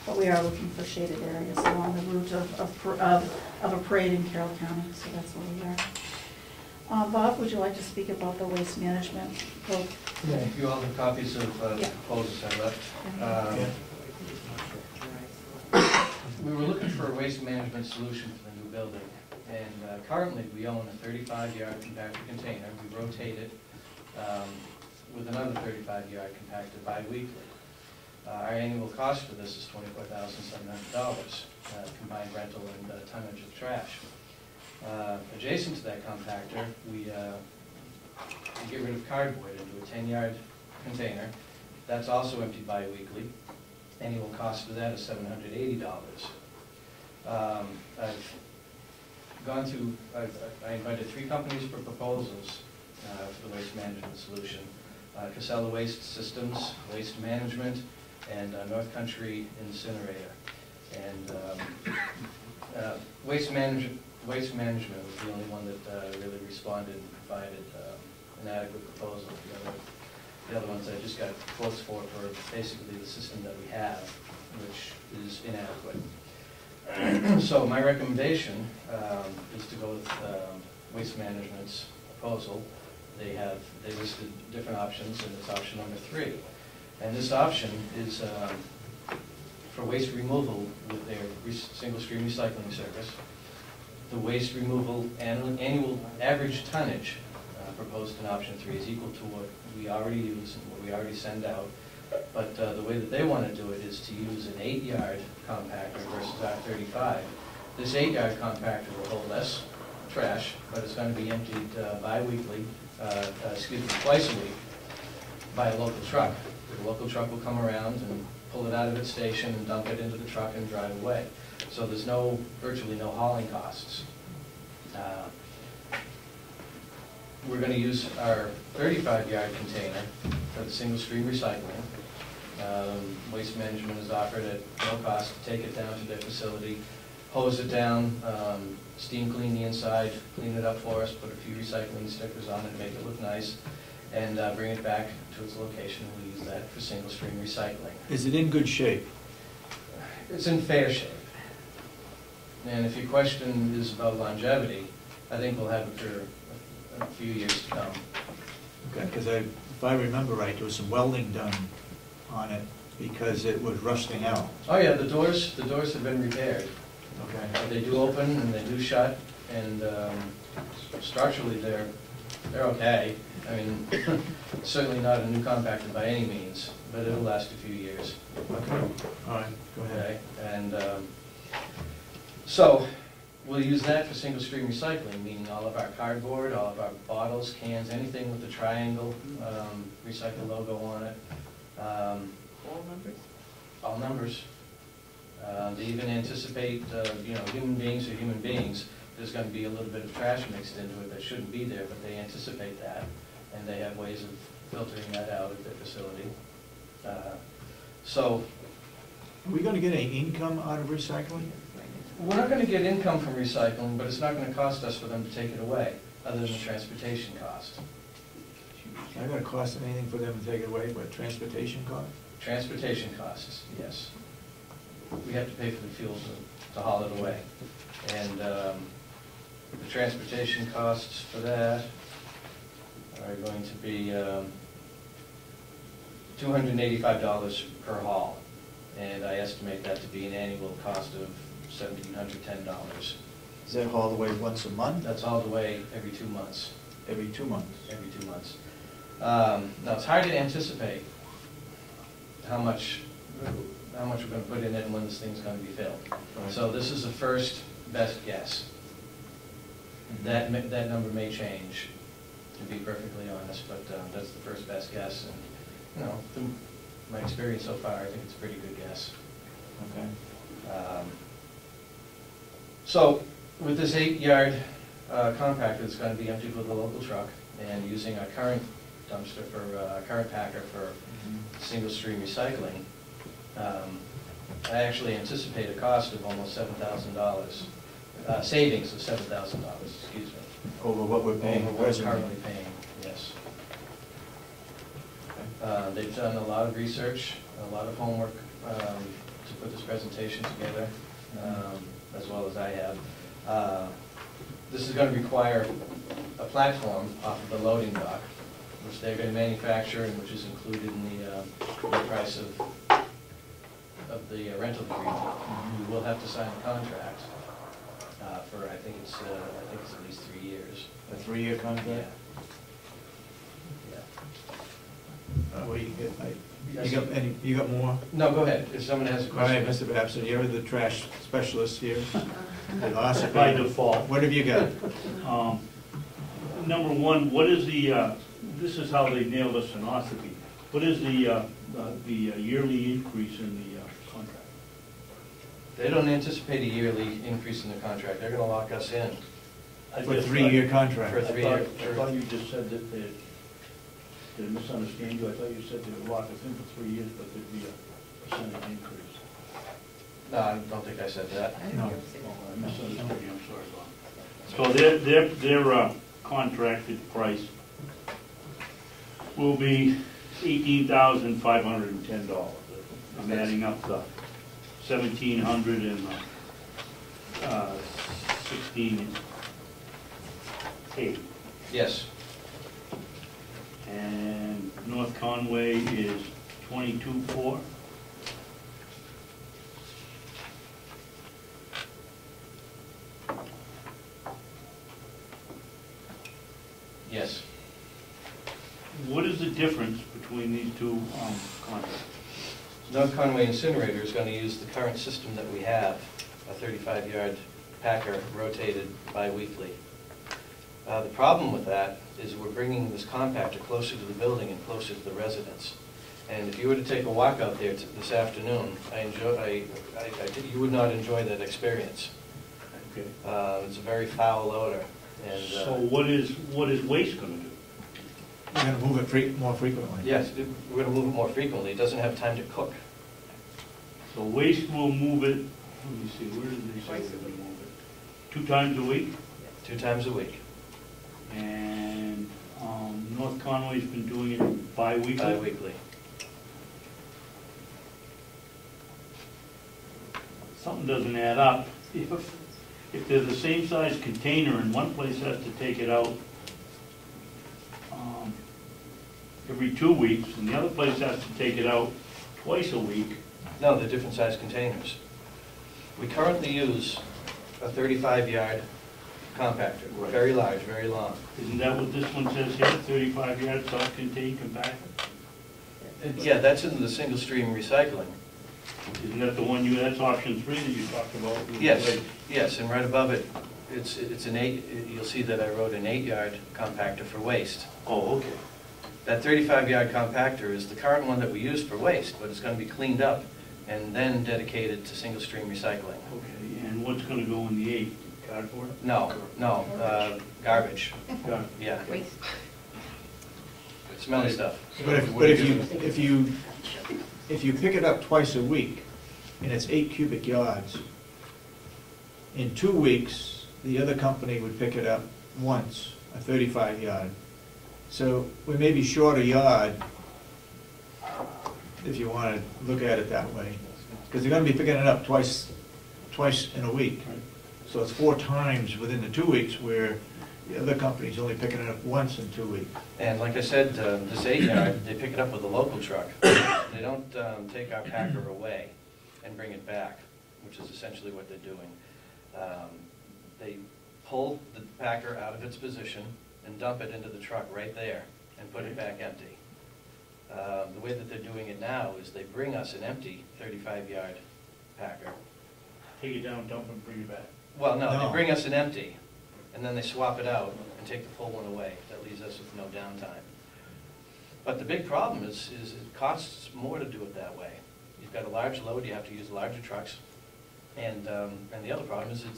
but we are looking for shaded areas along the route of a parade in Carroll County, so that's where we are. Bob, would you like to speak about the waste management code? Yeah, you all have copies of the proposals I left. We were looking for a waste management solution for the new building, and currently we own a 35-yard compactor container. We rotate it with another 35-yard compactor bi-weekly. Our annual cost for this is $24,700, combined rental and tonnage of trash. Adjacent to that compactor, we get rid of cardboard into a 10-yard container. That's also emptied bi-weekly. Annual cost for that is $780. I invited 3 companies for proposals for the waste management solution. Casella Waste Systems, Waste Management, and North Country Incinerator. And Waste Management was the only one that really responded and provided an adequate proposal. The other ones I just got quotes for basically the system that we have, which is inadequate. So my recommendation is to go with Waste Management's proposal. They listed different options, and it's option number 3. And this option is for waste removal with their single stream recycling service. The waste removal annual average tonnage proposed in option 3 is equal to what we already use and what we already send out. But the way that they want to do it is to use an 8-yard compactor versus our 35. This 8-yard compactor will hold less trash, but it's going to be emptied bi-weekly, twice a week, by a local truck. The local truck will come around and pull it out of its station and dump it into the truck and drive away. So there's virtually no hauling costs. We're going to use our 35-yard container for the single stream recycling. Waste Management is offered at no cost to take it down to their facility, hose it down, steam clean the inside, clean it up for us, put a few recycling stickers on it, make it look nice, and bring it back to its location. We'll use that for single stream recycling. Is it in good shape? It's in fair shape. And if your question is about longevity, I think we'll have it for a few years to come. Okay, because if I remember right, there was some welding done on it because it was rusting out. Oh yeah, the doors have been repaired. Okay. They do open and they do shut, and structurally they're okay. I mean, certainly not a new compactor by any means, but it'll last a few years. Okay. All right. Go ahead. Okay. And so we'll use that for single stream recycling, meaning all of our cardboard, all of our bottles, cans, anything with the triangle recycle logo on it. All numbers? All numbers. They even anticipate, human beings are human beings. There's going to be a little bit of trash mixed into it that shouldn't be there, but they anticipate that, and they have ways of filtering that out at their facility. So, are we going to get any income out of recycling? We're not going to get income from recycling, but it's not going to cost us for them to take it away, other than the transportation cost. It's not going to cost anything for them to take it away, but transportation costs? Transportation costs, yes. We have to pay for the fuel to haul it away. And the transportation costs for that are going to be $285 per haul. And I estimate that to be an annual cost of $1,710. Is that hauled away once a month? That's hauled away every 2 months. Every 2 months? Every 2 months. Now, it's hard to anticipate how much we're going to put in it and when this thing's going to be filled. Right. So this is the first best guess. That number may change, to be perfectly honest, but that's the first best guess. And through my experience so far, I think it's a pretty good guess. Okay. So with this 8-yard compactor, it's going to be emptied with a local truck, and using our current dumpster for current packer for single stream recycling. I actually anticipate a cost of almost $7,000, savings of $7,000, excuse me. Over what we're paying? Over what we're currently paying, yes. Okay. They've done a lot of research, a lot of homework to put this presentation together, as well as I have. This is going to require a platform off of the loading dock, which they're going to manufacture and which is included in the price of the rental agreement. We will have to sign a contract for, I think it's at least 3 years. A 3-year contract? Yeah. Well, you got more? No, go ahead, if someone has a All right, question. Mr. Babson, you're the trash specialist here. By default. What have you got? Number one, what is the, this is how they nailed us in philosophy. What is the yearly increase in the contract? They don't anticipate a yearly increase in the contract, they're gonna lock us in For a 3-year contract. for a 3 year. I thought you just said that they, did I misunderstand you? I thought you said they would lock us in for 3 years, but there'd be a percentage increase. No, I don't think I said that. No. Oh, I misunderstood you, I'm sorry, Bob. So their contracted price will be $18,510. I'm adding up the 1,700 and 16,800. Yes, And North Conway is 22,400. yes. What is the difference between these two contracts? North Conway Incinerator is gonna use the current system that we have, a 35-yard packer rotated bi-weekly. The problem with that is we're bringing this compactor closer to the building and closer to the residents. And if you were to take a walk out there this afternoon, you would not enjoy that experience. Okay. It's a very foul odor. And, So what is waste going to do? We're going to move it more frequently. yes, we're going to move it more frequently. It doesn't have time to cook. So waste will move it, let me see, where did they say they would move it? 2 times a week? 2 times a week, And North Conway's been doing it bi-weekly? bi-weekly. Something doesn't add up. If they're the same size container and one place has to take it out every 2 weeks and the other place has to take it out twice a week. No, they're different size containers. We currently use a 35-yard compactor, Right. very large, very long. Isn't that what this one says here, 35-yard self-contained compactor? Yeah, that's in the single stream recycling. Isn't that the one that's option 3 that you talked about? Yes, yes, and right above it, it's an 8, you'll see that I wrote an 8-yard compactor for waste. Oh, okay. That 35-yard compactor is the current one that we use for waste, but it's going to be cleaned up and then dedicated to single stream recycling. Okay, and what's going to go in the 8? Cardboard? No, garbage, Got yeah. Smelly stuff. But if you pick it up twice a week, and it's 8 cubic yards, in 2 weeks, the other company would pick it up once, a 35-yard. So we may be short a yard, if you want to look at it that way, because they're going to be picking it up twice in a week. Right. So it's 4 times within the 2 weeks, where the other company's only picking it up once in 2 weeks. And like I said, this 8-yard, they pick it up with a local truck. They don't take our packer away and bring it back, which is essentially what they're doing. They pull the packer out of its position and dump it into the truck right there and put it back empty. The way that they're doing it now is they bring us an empty 35-yard packer. Take it down, dump it, bring it back. Well, no, No. they bring us an empty, and then they swap it out and take the full one away. That leaves us with no downtime. But the big problem is it costs more to do it that way. You've got a large load, you have to use larger trucks, and the other problem is it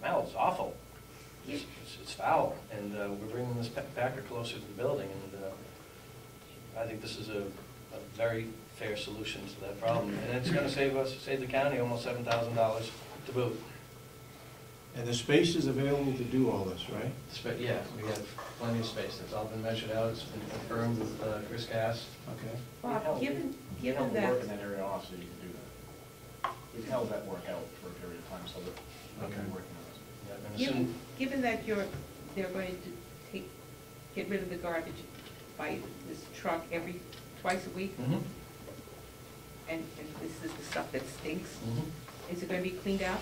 smells awful. It's foul, and we're bringing this packer closer to the building, and I think this is a very fair solution to that problem, and it's going to save the county almost $7,000 to boot. And the space is available to do all this, right? Yeah, we have plenty of space. That's all been measured out. It's been confirmed with Chris Cass. Okay. Bob, given work that, in that area also, you can do that. we've held that work out for a period of time, so that we'll be working on it. Yeah, and as soon- Given that they're going to get rid of the garbage by this truck twice a week, Mhm. and this is the stuff that stinks, Mhm. is it going to be cleaned out?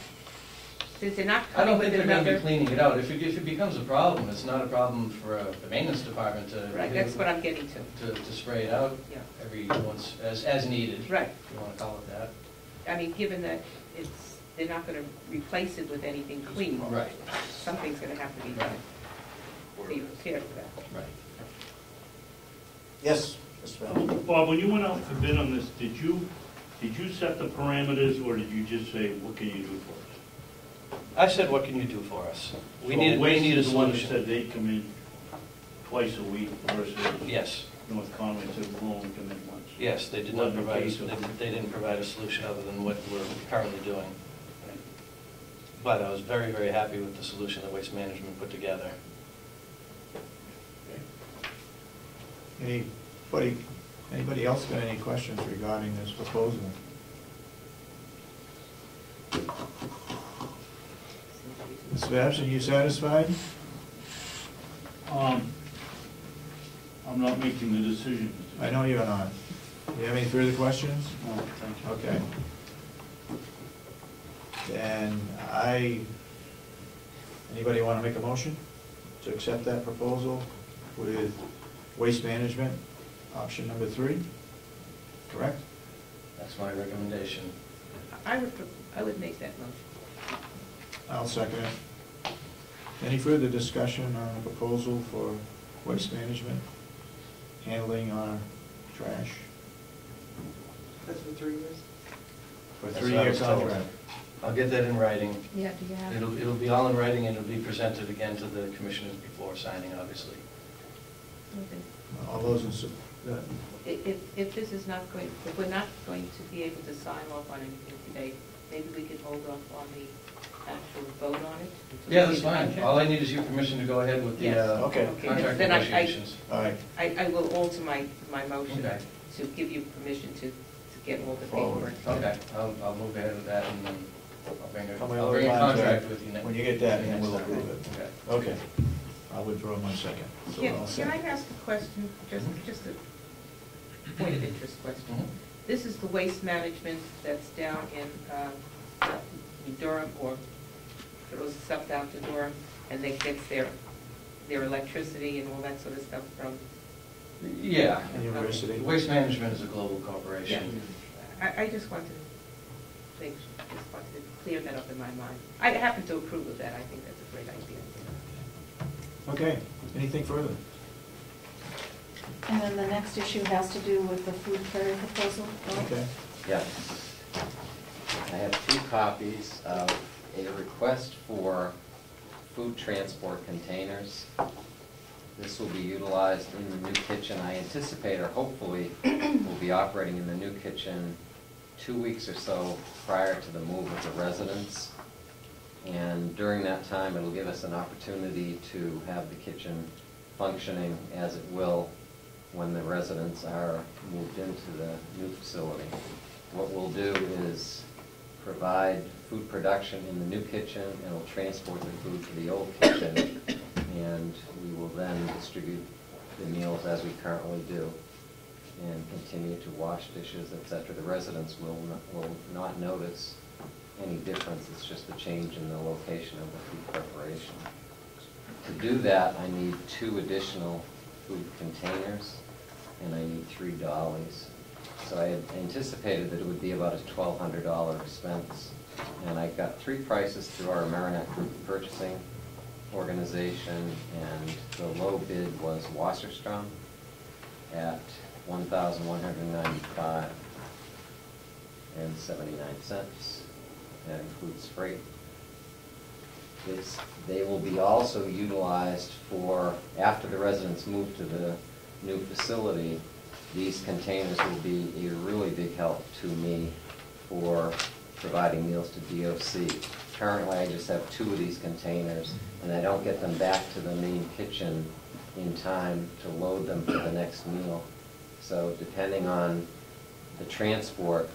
Since they're not I don't coming think with they're gonna be another. cleaning it out. If it becomes a problem, it's not a problem for the maintenance department to. Right, that's what I'm getting to. To spray it out Yeah. every once, as needed. Right. If you wanna call it that. I mean, given that they're not going to replace it with anything clean. Right. Something's going to have to be done. So you're prepared for that. Right. Yes, Mr. Van. Bob, when you went out for bid on this, did you set the parameters, or did you just say, what can you do for us? I said, what can you do for us? We So need a Waste is the one that solution. said they'd come in twice a week versus Yes, North Conway said we'll only come in once. yes, they did not provide, they didn't provide a solution other than what we're currently doing. But I was very, very happy with the solution that Waste Management put together. Anybody else got any questions regarding this proposal? Mr. Babson, you satisfied? I'm not making the decision. I know you're not. Do you have any further questions? No, thank you. Okay. Then anybody want to make a motion to accept that proposal with Waste Management, option number 3? Correct? That's my recommendation. I would make that motion. I'll second it. Any further discussion on the proposal for Waste Management handling our trash That's for 3 years? for a That's what I 3-year was told. contract? I'll get that in writing. Yeah, do you have? It'll be all in writing, and it'll be presented again to the commissioners before signing, obviously. Okay. All those in, If this is not going, if we're not going to be able to sign off on anything today, maybe we can hold off on the actual vote on it? until Yeah, we that's see the fine. contract? All I need is your permission to go ahead with the Yes. Okay. contract Then I- negotiations. all right, I will alter my motion Okay. to give you permission to get all the Forward. paperwork. Okay, I'll move ahead with that, and then I'll bring Come a over contract with you next. when you get that, then next we'll time. approve it. Okay. Okay, I'll withdraw my second. So we're all Can set. I ask a question, just a point of interest question? Mhm. This is the waste management that's down in Durham, or throws stuff down to Durham, and they gets their electricity and all that sort of stuff from, Yeah. University. Waste Management is a global corporation. I just wanted to clear that up in my mind. I happen to approve of that, I think that's a great idea. Okay, anything further? And then the next issue has to do with the food carrier proposal. Okay. Yes. I have 2 copies of a request for food transport containers. This will be utilized in the new kitchen. I anticipate, or hopefully, will be operating in the new kitchen 2 weeks or so prior to the move of the residents. And during that time, it'll give us an opportunity to have the kitchen functioning as it will when the residents are moved into the new facility. What we'll do is provide food production in the new kitchen, and we'll transport the food to the old kitchen, and we will then distribute the meals as we currently do, and continue to wash dishes, etc. The residents will not notice any difference. It's just a change in the location of the food preparation. To do that, I need 2 additional food containers, and I need 3 dollies. So I had anticipated that it would be about a $1,200 expense. And I got 3 prices through our Amerinet Group Purchasing Organization, and the low bid was Wasserstrom at $1,195.79. That includes freight. They will be also utilized for, after the residents move to the new facility, these containers will be a really big help to me for providing meals to DOC. Currently, I just have 2 of these containers, and I don't get them back to the main kitchen in time to load them for the next meal. So depending on the transport,